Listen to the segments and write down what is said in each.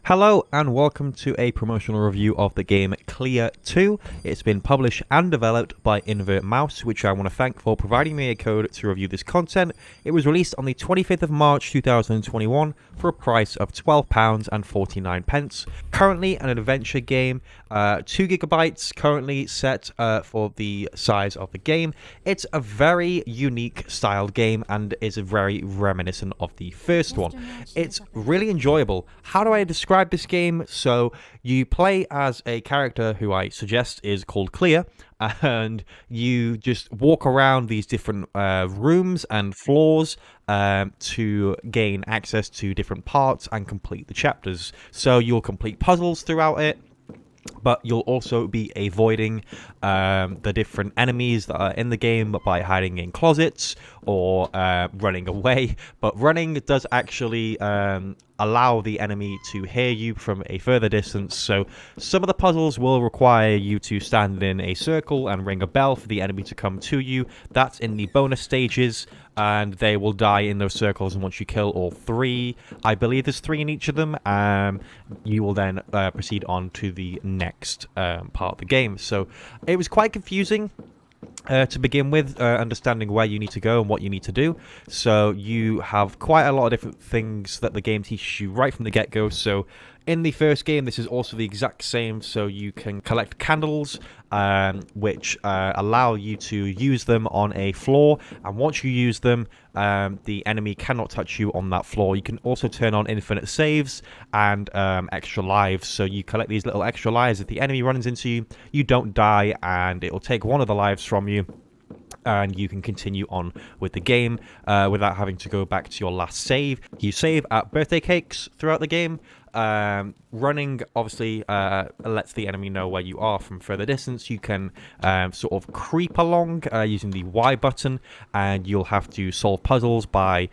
Hello and welcome to a promotional review of the game Clea 2. It's been published and developed by InvertMouse, which I want to thank for providing me a code to review this content. It was released on the 25th of March 2021 for a price of £12.49. Currently an adventure game, 2 gigabytes currently set for the size of the game. It's a very unique styled game and is very reminiscent of the first one. It's really enjoyable. How do I describe this game? So you play as a character who I suggest is called Clea, and you just walk around these different rooms and floors to gain access to different parts and complete the chapters. So you'll complete puzzles throughout it, but you'll also be avoiding the different enemies that are in the game by hiding in closets or running away. But running does actually allow the enemy to hear you from a further distance, so some of the puzzles will require you to stand in a circle and ring a bell for the enemy to come to you. That's in the bonus stages, and they will die in those circles, and once you kill all 3, I believe there's 3 in each of them, you will then proceed on to the next part of the game. So it was quite confusing to begin with, understanding where you need to go and what you need to do. So you have quite a lot of different things that the game teaches you right from the get-go. So in the first game, this is also the exact same. So you can collect candles, which allow you to use them on a floor. And once you use them, the enemy cannot touch you on that floor. You can also turn on infinite saves and extra lives. So you collect these little extra lives. If the enemy runs into you, you don't die, and it will take one of the lives from you, and you can continue on with the game without having to go back to your last save. You save at birthday cakes throughout the game. Running obviously lets the enemy know where you are from further distance. You can sort of creep along using the Y button, and you'll have to solve puzzles by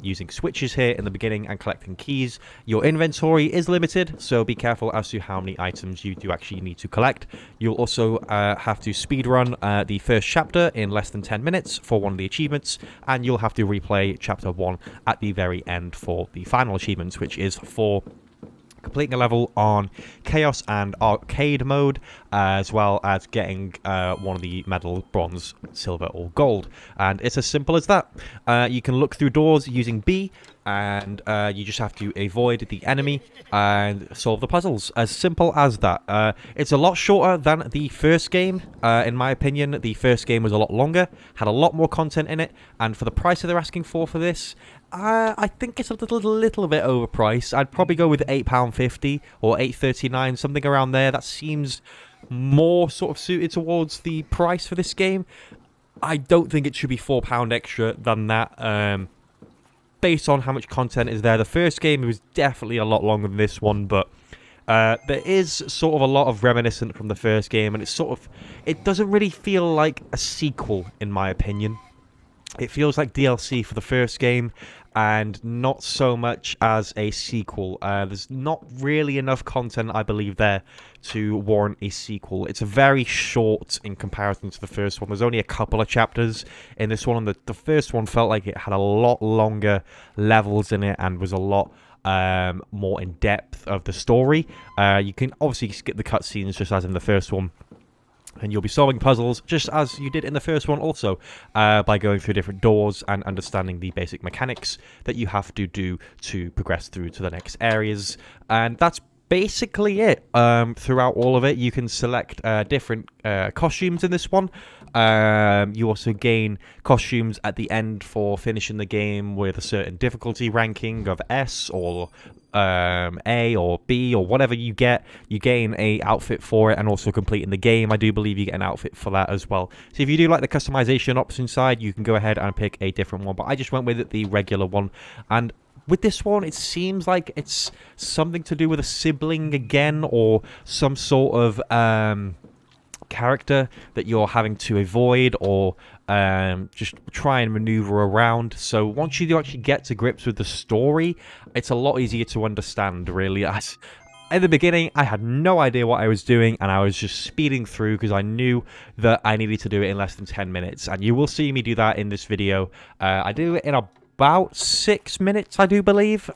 using switches here in the beginning and collecting keys. Your inventory is limited, so be careful as to how many items you do actually need to collect. You'll also have to speedrun the first chapter in less than 10 minutes for one of the achievements, and you'll have to replay chapter 1 at the very end for the final achievements, which is for completing a level on Chaos and Arcade mode, as well as getting one of the medals, bronze, silver, or gold. And it's as simple as that. You can look through doors using B, and you just have to avoid the enemy and solve the puzzles. As simple as that. It's a lot shorter than the first game, in my opinion. The first game was a lot longer, had a lot more content in it, and for the price that they're asking for this, I think it's a little bit overpriced. I'd probably go with £8.50 or £8.39, something around there. That seems more sort of suited towards the price for this game. I don't think it should be £4 extra than that, based on how much content is there. The first game was definitely a lot longer than this one, but there is sort of a lot of reminiscent from the first game, and it doesn't really feel like a sequel, in my opinion. It feels like DLC for the first game, and not so much as a sequel. There's not really enough content, I believe, there to warrant a sequel. It's very short in comparison to the first one. There's only a couple of chapters in this one, and the first one felt like it had a lot longer levels in it and was a lot more in depth of the story. You can obviously skip the cutscenes just as in the first one, and you'll be solving puzzles just as you did in the first one also, by going through different doors and understanding the basic mechanics that you have to do to progress through to the next areas. And that's basically it. Throughout all of it, you can select different costumes in this one. You also gain costumes at the end for finishing the game with a certain difficulty ranking of S or A or B or whatever you get. You gain a outfit for it, and also completing the game, I do believe you get an outfit for that as well. So if you do like the customization option side, you can go ahead and pick a different one, but I just went with the regular one. And with this one, it seems like it's something to do with a sibling again, or some sort of character that you're having to avoid or just try and maneuver around. So once you do actually get to grips with the story, it's a lot easier to understand, really. In the beginning, I had no idea what I was doing, and I was just speeding through because I knew that I needed to do it in less than 10 minutes. And you will see me do that in this video. I do it in about 6 minutes, I do believe.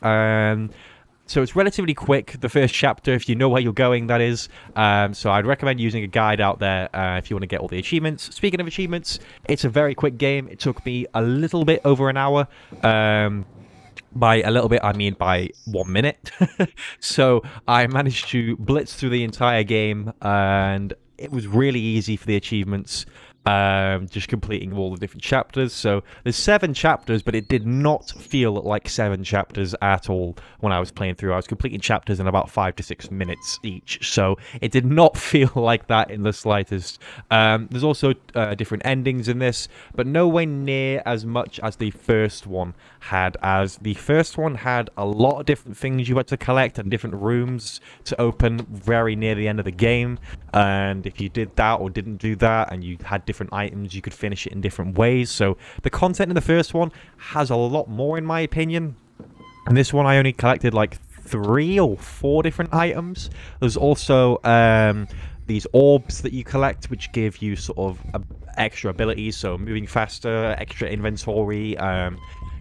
So it's relatively quick, the first chapter, if you know where you're going, that is. So I'd recommend using a guide out there if you want to get all the achievements. Speaking of achievements, it's a very quick game. It took me a little bit over an hour. By a little bit, I mean by 1 minute. So I managed to blitz through the entire game, and it was really easy for the achievements. Just completing all the different chapters. So there's 7 chapters, but it did not feel like 7 chapters at all when I was playing through. I was completing chapters in about 5 to 6 minutes each, so it did not feel like that in the slightest. There's also different endings in this, but nowhere near as much as the first one had, as the first one had a lot of different things you had to collect and different rooms to open very near the end of the game, and if you did that or didn't do that and you had different items, you could finish it in different ways. So the content in the first one has a lot more, in my opinion, and this one I only collected like 3 or 4 different items. There's also these orbs that you collect, which give you sort of extra abilities, so moving faster, extra inventory.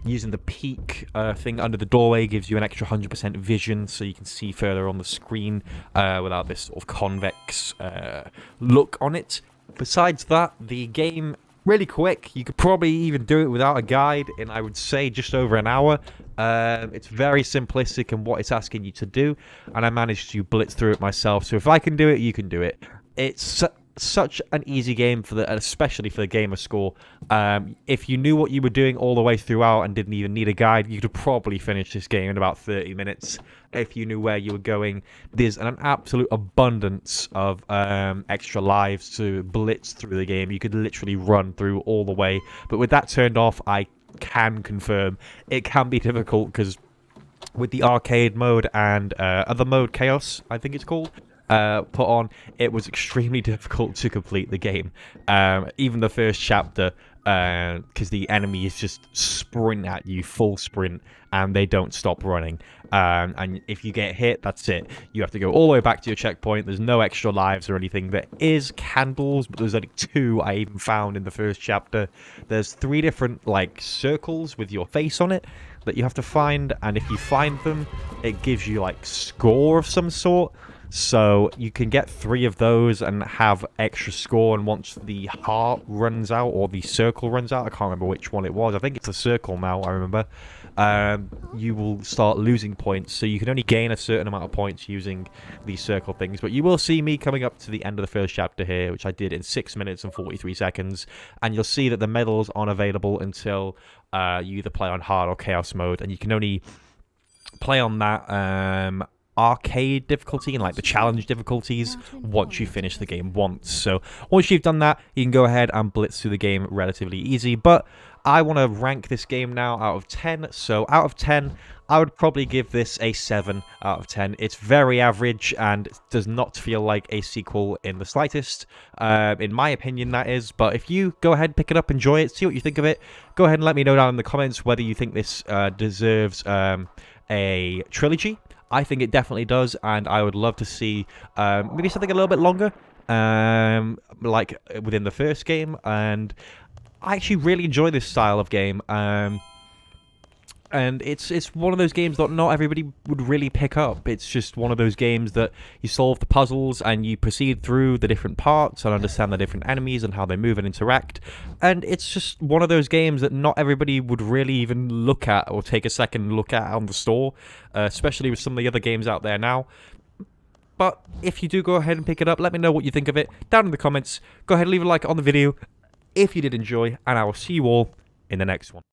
Using the peak thing under the doorway gives you an extra 100% vision, so you can see further on the screen without this sort of convex look on it. Besides that, the game, really quick. You could probably even do it without a guide in, I would say, just over an hour. It's very simplistic in what it's asking you to do, and I managed to blitz through it myself. So if I can do it, you can do it. It's such an easy game, especially for the gamer score. If you knew what you were doing all the way throughout and didn't even need a guide, you could probably finish this game in about 30 minutes if you knew where you were going. There's an absolute abundance of extra lives to blitz through the game. You could literally run through all the way, but with that turned off, I can confirm it can be difficult, because with the arcade mode and other mode, Chaos I think it's called, put on, it was extremely difficult to complete the game. Even the first chapter, because the enemies just sprint at you, full sprint, and they don't stop running. And if you get hit, that's it. You have to go all the way back to your checkpoint. There's no extra lives or anything. There is candles, but there's only 2 I even found in the first chapter. There's 3 different like circles with your face on it that you have to find, and if you find them, it gives you like score of some sort. So you can get 3 of those and have extra score, and once the heart runs out, or the circle runs out, I can't remember which one it was, I think it's a circle now, I remember, you will start losing points. So you can only gain a certain amount of points using these circle things, but you will see me coming up to the end of the first chapter here, which I did in 6 minutes and 43 seconds, and you'll see that the medals aren't available until you either play on hard or chaos mode, and you can only play on that arcade difficulty and like the challenge difficulties once you finish the game once. So once you've done that, you can go ahead and blitz through the game relatively easy. But I want to rank this game now out of 10. So out of 10, I would probably give this a 7 out of 10. It's very average and does not feel like a sequel in the slightest, in my opinion, that is. But if you go ahead, pick it up, enjoy it, see what you think of it, go ahead and let me know down in the comments whether you think this deserves a trilogy. I think it definitely does, and I would love to see maybe something a little bit longer, like within the first game. And I actually really enjoy this style of game, and it's one of those games that not everybody would really pick up. It's just one of those games that you solve the puzzles and you proceed through the different parts and understand the different enemies and how they move and interact. And it's just one of those games that not everybody would really even look at or take a second look at on the store, especially with some of the other games out there now. But if you do go ahead and pick it up, let me know what you think of it down in the comments. Go ahead and leave a like on the video if you did enjoy, and I will see you all in the next one.